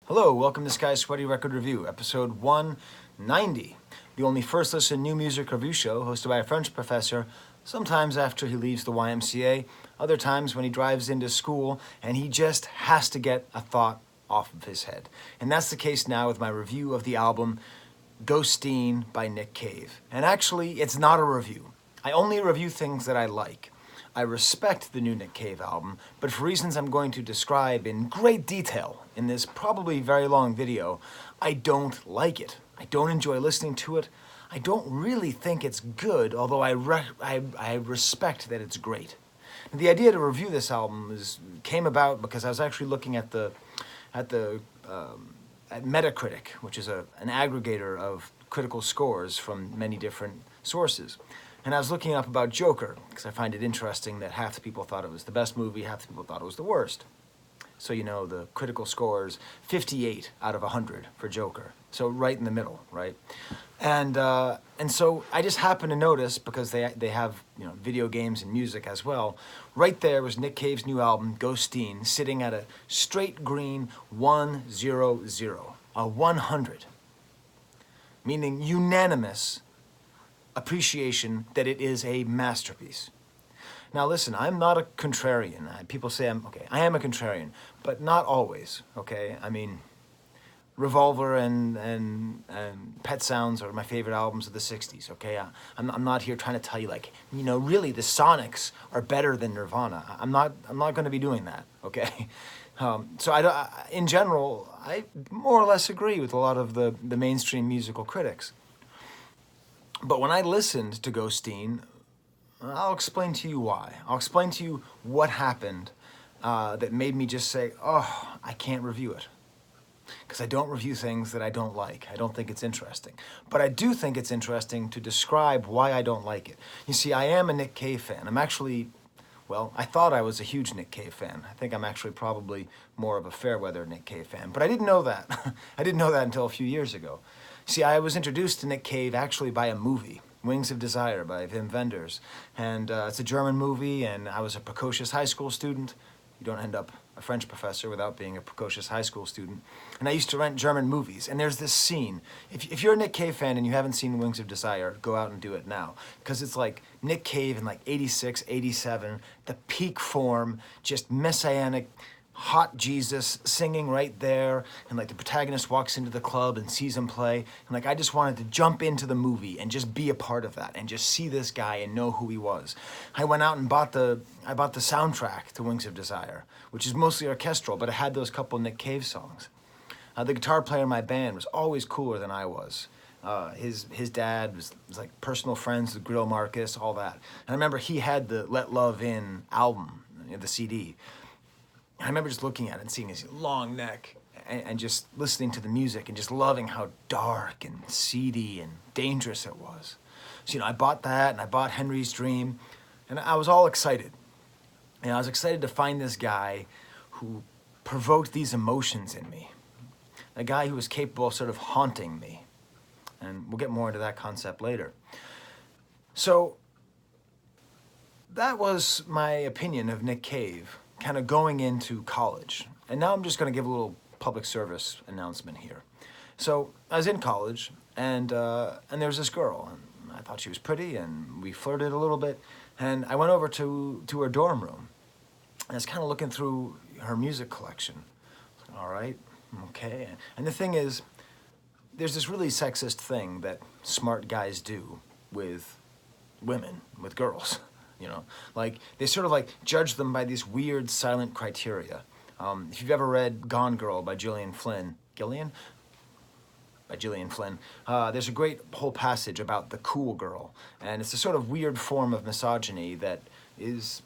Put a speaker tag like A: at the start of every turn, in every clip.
A: Hello, welcome to Skye's Sweaty Record Review, episode 190, the only first listen new music review show hosted by a French professor, sometimes after he leaves the YMCA, other times when he drives into school and he just has to get a thought off of his head. And that's the case now with my review of the album Ghosteen by Nick Cave. And actually, it's not a review. I only review things that I like. I respect the new Nick Cave album, but for reasons I'm going to describe in great detail in this probably very long video, I don't like it. I don't enjoy listening to it. I don't really think it's good, although I respect that it's great. And the idea to review this album came about because I was actually looking at Metacritic, which is an aggregator of critical scores from many different sources. And I was looking up about Joker, because I find it interesting that half the people thought it was the best movie, half the people thought it was the worst. So you know, the critical scores, 58 out of 100 for Joker. So right in the middle, right? And so I just happened to notice, because they have video games and music as well, right there was Nick Cave's new album, Ghosteen, sitting at a straight green 100, a 100, meaning unanimous appreciation that it is a masterpiece. Now listen, I'm not a contrarian. People say I am a contrarian, but not always, okay? I mean, Revolver and Pet Sounds are my favorite albums of the 60s, okay? I'm not here trying to tell you really the Sonics are better than Nirvana. I'm not going to be doing that, okay? In general, I more or less agree with a lot of the mainstream musical critics. But when I listened to Ghosteen, I'll explain to you why. I'll explain to you what happened that made me just say, oh, I can't review it. Because I don't review things that I don't like. I don't think it's interesting. But I do think it's interesting to describe why I don't like it. You see, I am a Nick Cave fan. I thought I was a huge Nick Cave fan. I think I'm actually probably more of a Fairweather Nick Cave fan. But I didn't know that. I didn't know that until a few years ago. See, I was introduced to Nick Cave actually by a movie, Wings of Desire by Wim Wenders. And it's a German movie, and I was a precocious high school student. You don't end up a French professor without being a precocious high school student. And I used to rent German movies, and there's this scene. If you're a Nick Cave fan and you haven't seen Wings of Desire, go out and do it now. Because it's like Nick Cave in like 86, 87, the peak form, just messianic, hot Jesus singing right there, and like the protagonist walks into the club and sees him play, and like I just wanted to jump into the movie and just be a part of that and just see this guy and know who he was. I went out and bought the soundtrack to Wings of Desire, which is mostly orchestral, but it had those couple Nick Cave songs. The guitar player in my band was always cooler than I was. His dad was like personal friends with Grill Marcus, all that. And I remember he had the Let Love In album, the CD. I remember just looking at it and seeing his long neck and just listening to the music and just loving how dark and seedy and dangerous it was. So, I bought that, and I bought Henry's Dream, and I was all excited. And I was excited to find this guy who provoked these emotions in me. A guy who was capable of sort of haunting me. And we'll get more into that concept later. So, that was my opinion of Nick Cave, kind of going into college. And now I'm just going to give a little public service announcement here. So I was in college, and there was this girl, and I thought she was pretty, and we flirted a little bit, and I went over to her dorm room, and I was kind of looking through her music collection. All right, okay. And the thing is, there's this really sexist thing that smart guys do with women, with girls. They sort of judge them by these weird silent criteria. If you've ever read Gone Girl by Gillian Flynn, there's a great whole passage about the cool girl, and it's a sort of weird form of misogyny that is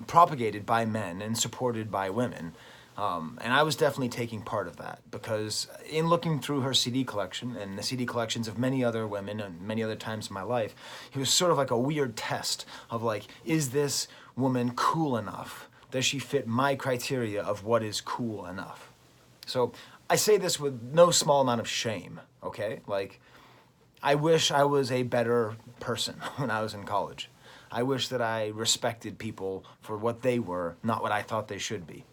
A: propagated by men and supported by women. And I was definitely taking part of that, because in looking through her CD collection and the CD collections of many other women and many other times in my life, it was sort of like a weird test of is this woman cool enough? Does she fit my criteria of what is cool enough? So I say this with no small amount of shame, okay? I wish I was a better person when I was in college. I wish that I respected people for what they were, not what I thought they should be.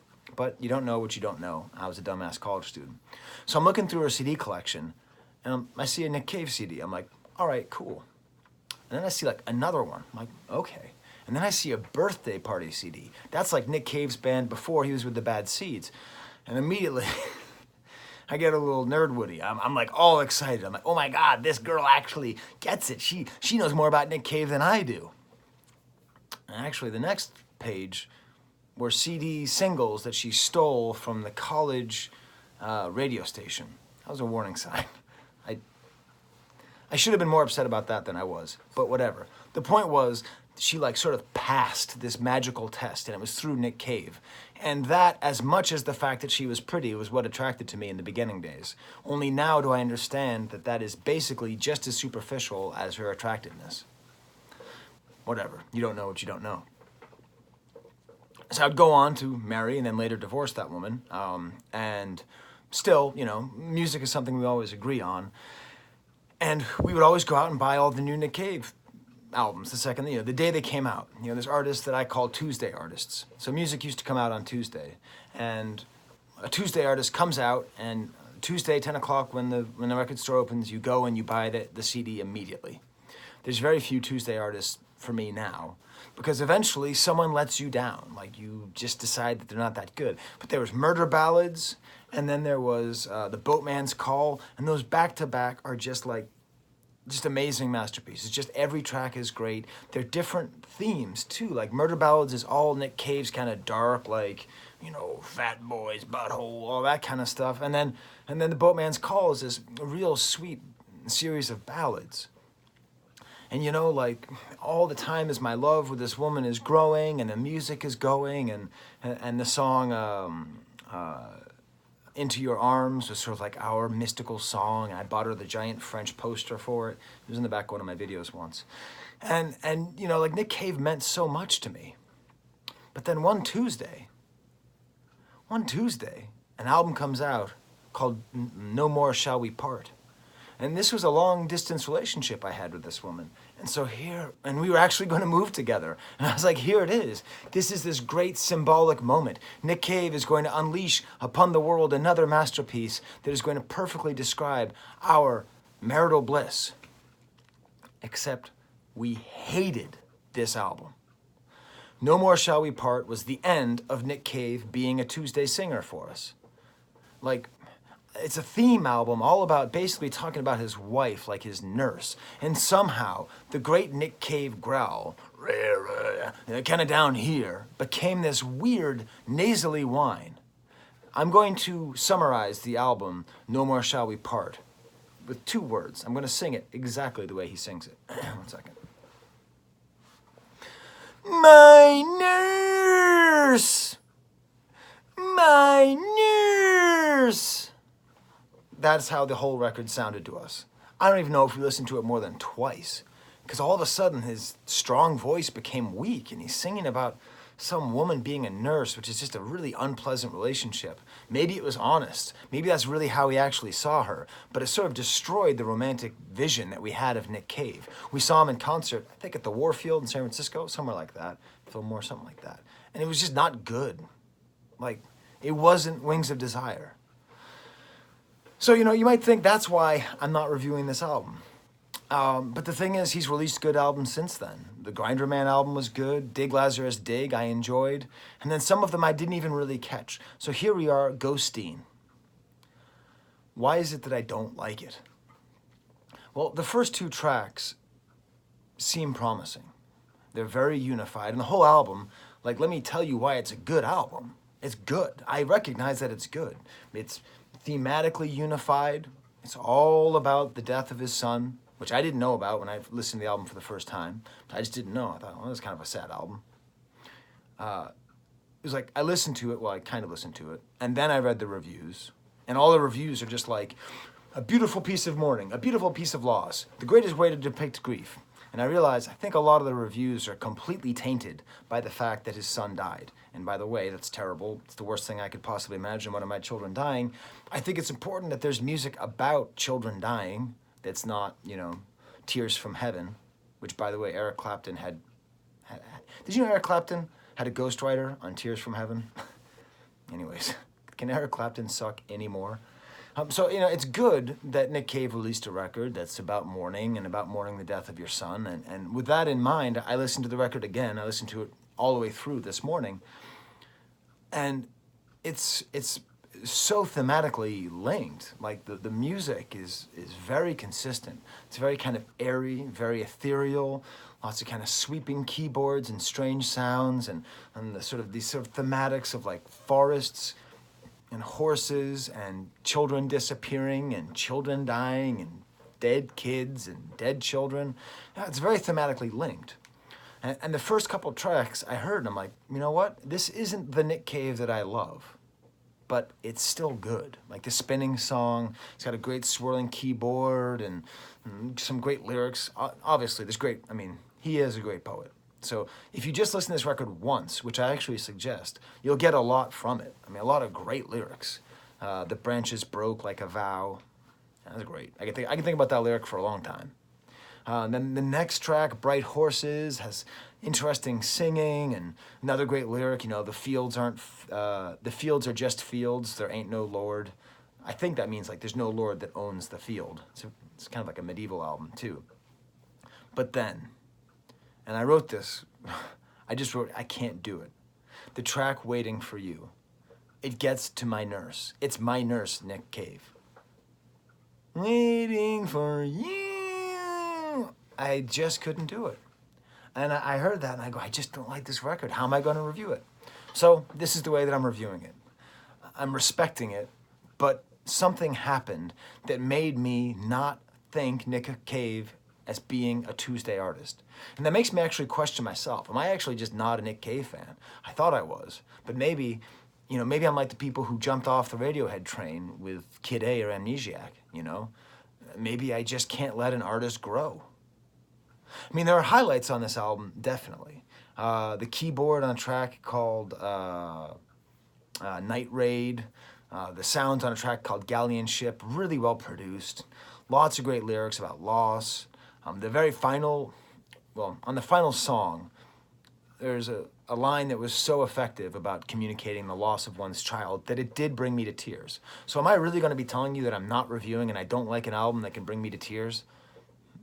A: but you don't know what you don't know. I was a dumbass college student. So I'm looking through her CD collection, and I see a Nick Cave CD. I'm like, all right, cool. And then I see like another one. I'm like, okay. And then I see a birthday party CD. That's like Nick Cave's band before he was with the Bad Seeds. And immediately, I get a little nerd woody. I'm like all excited. I'm like, oh my God, this girl actually gets it. She knows more about Nick Cave than I do. And actually, the next page were CD singles that she stole from the college radio station. That was a warning sign. I should have been more upset about that than I was, but whatever. The point was, she like sort of passed this magical test, and it was through Nick Cave. And that, as much as the fact that she was pretty, was what attracted to me in the beginning days. Only now do I understand that that is basically just as superficial as her attractiveness. Whatever, you don't know what you don't know. So I'd go on to marry and then later divorce that woman. And still, you know, music is something we always agree on. And we would always go out and buy all the new Nick Cave albums the day they came out. You know, there's artists that I call Tuesday artists. So music used to come out on Tuesday. And a Tuesday artist comes out, and Tuesday, 10 o'clock, when the record store opens, you go and you buy the CD immediately. There's very few Tuesday artists for me now, because eventually someone lets you down. Like, you just decide that they're not that good. But there was Murder Ballads, and then there was The Boatman's Call, and those back-to-back are just amazing masterpieces. Just every track is great. They're different themes, too. Like, Murder Ballads is all Nick Cave's kind of dark, like, you know, fat boys, butthole, all that kind of stuff. And then The Boatman's Call is this real sweet series of ballads. And, you know, like, all the time as my love with this woman is growing and the music is going, and the song Into Your Arms was sort of like our mystical song. I bought her the giant French poster for it. It was in the back of one of my videos once. And you know, like, Nick Cave meant so much to me. But then one Tuesday, an album comes out called No More Shall We Part. And this was a long-distance relationship I had with this woman. And so we were actually going to move together. And I was like, here it is. This is this great symbolic moment. Nick Cave is going to unleash upon the world another masterpiece that is going to perfectly describe our marital bliss. Except we hated this album. No More Shall We Part was the end of Nick Cave being a Tuesday singer for us. Like, it's a theme album all about basically talking about his wife, like his nurse. And somehow, the great Nick Cave growl, kind of down here, became this weird nasally whine. I'm going to summarize the album, No More Shall We Part, with 2 words. I'm going to sing it exactly the way he sings it. One second. My nurse! My nurse! That's how the whole record sounded to us. I don't even know if we listened to it more than twice, because all of a sudden his strong voice became weak, and he's singing about some woman being a nurse, which is just a really unpleasant relationship. Maybe it was honest. Maybe that's really how he actually saw her, but it sort of destroyed the romantic vision that we had of Nick Cave. We saw him in concert, I think at the Warfield in San Francisco, somewhere like that, Fillmore, something like that. And it was just not good. Like, it wasn't Wings of Desire. So, you know, you might think that's why I'm not reviewing this album. But the thing is, he's released good albums since then. The Grinder Man album was good. Dig Lazarus Dig, I enjoyed. And then some of them I didn't even really catch. So here we are, Ghosteen. Why is it that I don't like it? Well, the first 2 tracks seem promising. They're very unified. And the whole album, like, let me tell you why it's a good album. It's good. I recognize that it's good. It's thematically unified. It's all about the death of his son, which I didn't know about when I listened to the album for the first time. I just didn't know. I thought, well, this is kind of a sad album. It was like, I listened to it, well, I kind of listened to it, and then I read the reviews, and all the reviews are just like, a beautiful piece of mourning, a beautiful piece of loss, the greatest way to depict grief. And I realized, I think a lot of the reviews are completely tainted by the fact that his son died. And by the way, that's terrible. It's the worst thing I could possibly imagine, one of my children dying. I think it's important that there's music about children dying that's not, you know, Tears from Heaven, which, by the way, Eric Clapton had did you know Eric Clapton had a ghostwriter on Tears from Heaven? Anyways, can Eric Clapton suck anymore? So, you know, it's good that Nick Cave released a record that's about mourning and about mourning the death of your son. And with that in mind, I listened to the record again. I listened to it all the way through this morning. And it's so thematically linked. Like the music is very consistent. It's very kind of airy, very ethereal, lots of kind of sweeping keyboards and strange sounds and these sort of thematics of like forests and horses and children disappearing and children dying and dead kids and dead children. Yeah, it's very thematically linked. And the first couple tracks I heard, and I'm like, you know what? This isn't the Nick Cave that I love, but it's still good. Like the spinning song, it's got a great swirling keyboard and some great lyrics. Obviously, he is a great poet. So if you just listen to this record once, which I actually suggest, you'll get a lot from it. I mean, a lot of great lyrics. The branches broke like a vow. That's great. I can think about that lyric for a long time. Then the next track, Bright Horses, has interesting singing and another great lyric. You know, the fields are just fields. There ain't no Lord. I think that means like there's no Lord that owns the field. It's kind of like a medieval album too. But then, and I wrote this, I can't do it. The track Waiting for You. It gets to my nurse. It's my nurse, Nick Cave. Waiting for you. I just couldn't do it. And I heard that and I go, I just don't like this record. How am I going to review it? So this is the way that I'm reviewing it. I'm respecting it, but something happened that made me not think Nick Cave as being a Tuesday artist. And that makes me actually question myself. Am I actually just not a Nick Cave fan? I thought I was, but maybe I'm like the people who jumped off the Radiohead train with Kid A or Amnesiac, you know? Maybe I just can't let an artist grow. I mean, there are highlights on this album, definitely. The keyboard on a track called Night Raid, the sounds on a track called Galleon Ship, really well produced. Lots of great lyrics about loss. On the final song, there's a line that was so effective about communicating the loss of one's child that it did bring me to tears. So am I really going to be telling you that I'm not reviewing and I don't like an album that can bring me to tears?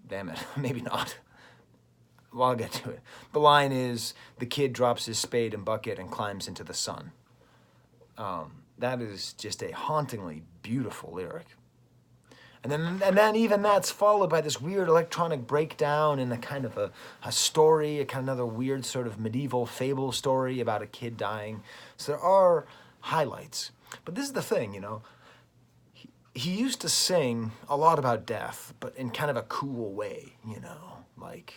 A: Damn it, maybe not. Well, I'll get to it. The line is, the kid drops his spade and bucket and climbs into the sun. That is just a hauntingly beautiful lyric. And then even that's followed by this weird electronic breakdown and a kind of a story, a kind of another weird sort of medieval fable story about a kid dying. So there are highlights. But this is the thing, you know. He used to sing a lot about death, but in kind of a cool way, you know. Like,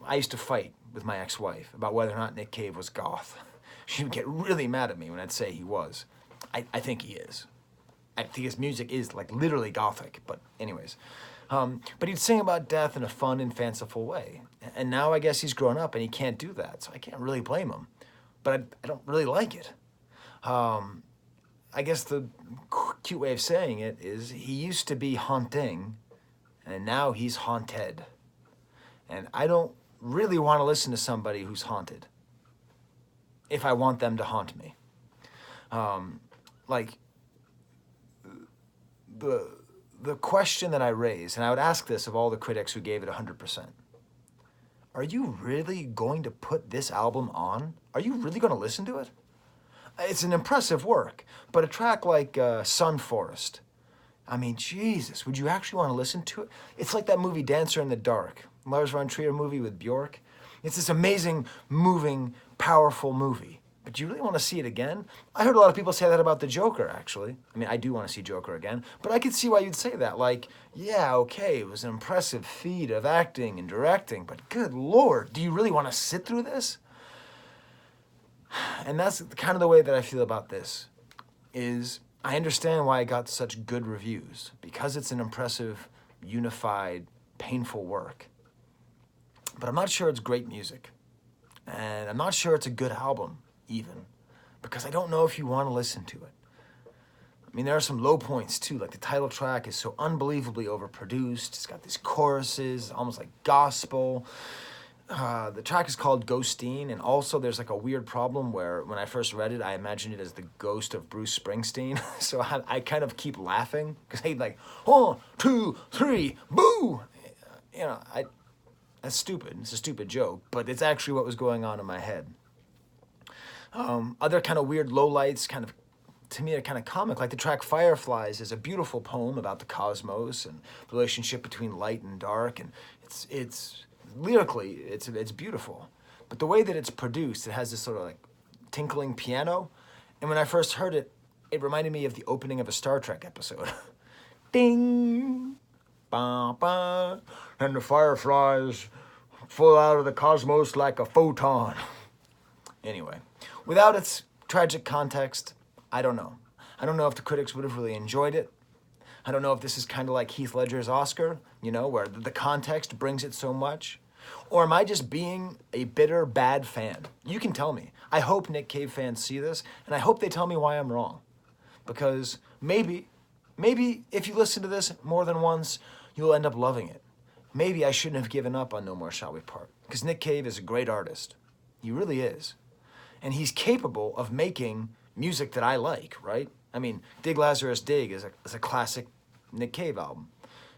A: I used to fight with my ex-wife about whether or not Nick Cave was goth. She would get really mad at me when I'd say he was. I think he is. I think his music is like literally gothic, but anyways. But he'd sing about death in a fun and fanciful way. And now I guess he's grown up and he can't do that, so I can't really blame him. But I don't really like it. I guess the cute way of saying it is he used to be haunting, and now he's haunted. And I don't really want to listen to somebody who's haunted if I want them to haunt me. The question that I raised, and I would ask this of all the critics who gave it 100%, are you really going to put this album on? Are you really going to listen to it? It's an impressive work, but a track like Sun Forest, I mean, Jesus, would you actually want to listen to it? It's like that movie Dancer in the Dark, Lars von Trier movie with Bjork. It's this amazing, moving, powerful movie. But do you really want to see it again? I heard a lot of people say that about The Joker, actually. I mean, I do want to see Joker again, but I could see why you'd say that. Like, yeah, okay, it was an impressive feat of acting and directing, but good Lord, do you really want to sit through this? And that's kind of the way that I feel about this, is I understand why it got such good reviews, because it's an impressive, unified, painful work. But I'm not sure it's great music. And I'm not sure it's a good album, even, because I don't know if you want to listen to it. I mean, there are some low points, too. Like, the title track is so unbelievably overproduced. It's got these choruses, almost like gospel. The track is called Ghosteen, and also there's like a weird problem where when I first read it, I imagined it as the ghost of Bruce Springsteen. So I kind of keep laughing because he'd like 1, 2, 3, boo. You know, that's stupid. It's a stupid joke, but it's actually what was going on in my head. Other kind of weird lowlights, kind of to me, are kind of comic. Like the track Fireflies is a beautiful poem about the cosmos and the relationship between light and dark, and it's lyrically it's beautiful. But the way that it's produced, it has this sort of like tinkling piano, and when I first heard it, it reminded me of the opening of a Star Trek episode. Ding, ba ba, and the fireflies fall out of the cosmos like a photon. Anyway, without its tragic context, I don't know. I don't know if the critics would have really enjoyed it. I don't know if this is kind of like Heath Ledger's Oscar, you know, where the context brings it so much. Or am I just being a bitter, bad fan? You can tell me. I hope Nick Cave fans see this, and I hope they tell me why I'm wrong. Because maybe if you listen to this more than once, you'll end up loving it. Maybe I shouldn't have given up on No More Shall We Part. Because Nick Cave is a great artist. He really is. And he's capable of making music that I like, right? I mean, Dig Lazarus Dig is a classic Nick Cave album.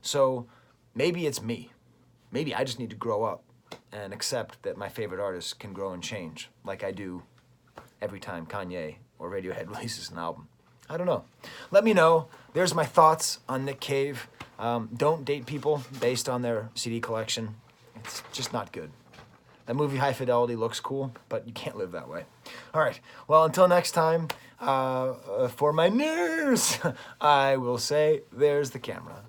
A: So maybe it's me. Maybe I just need to grow up and accept that my favorite artists can grow and change, like I do every time Kanye or Radiohead releases an album. I don't know. Let me know. There's my thoughts on Nick Cave. Don't date people based on their CD collection. It's just not good. That movie High Fidelity looks cool, but you can't live that way. All right. Well, until next time, for my news, I will say there's the camera.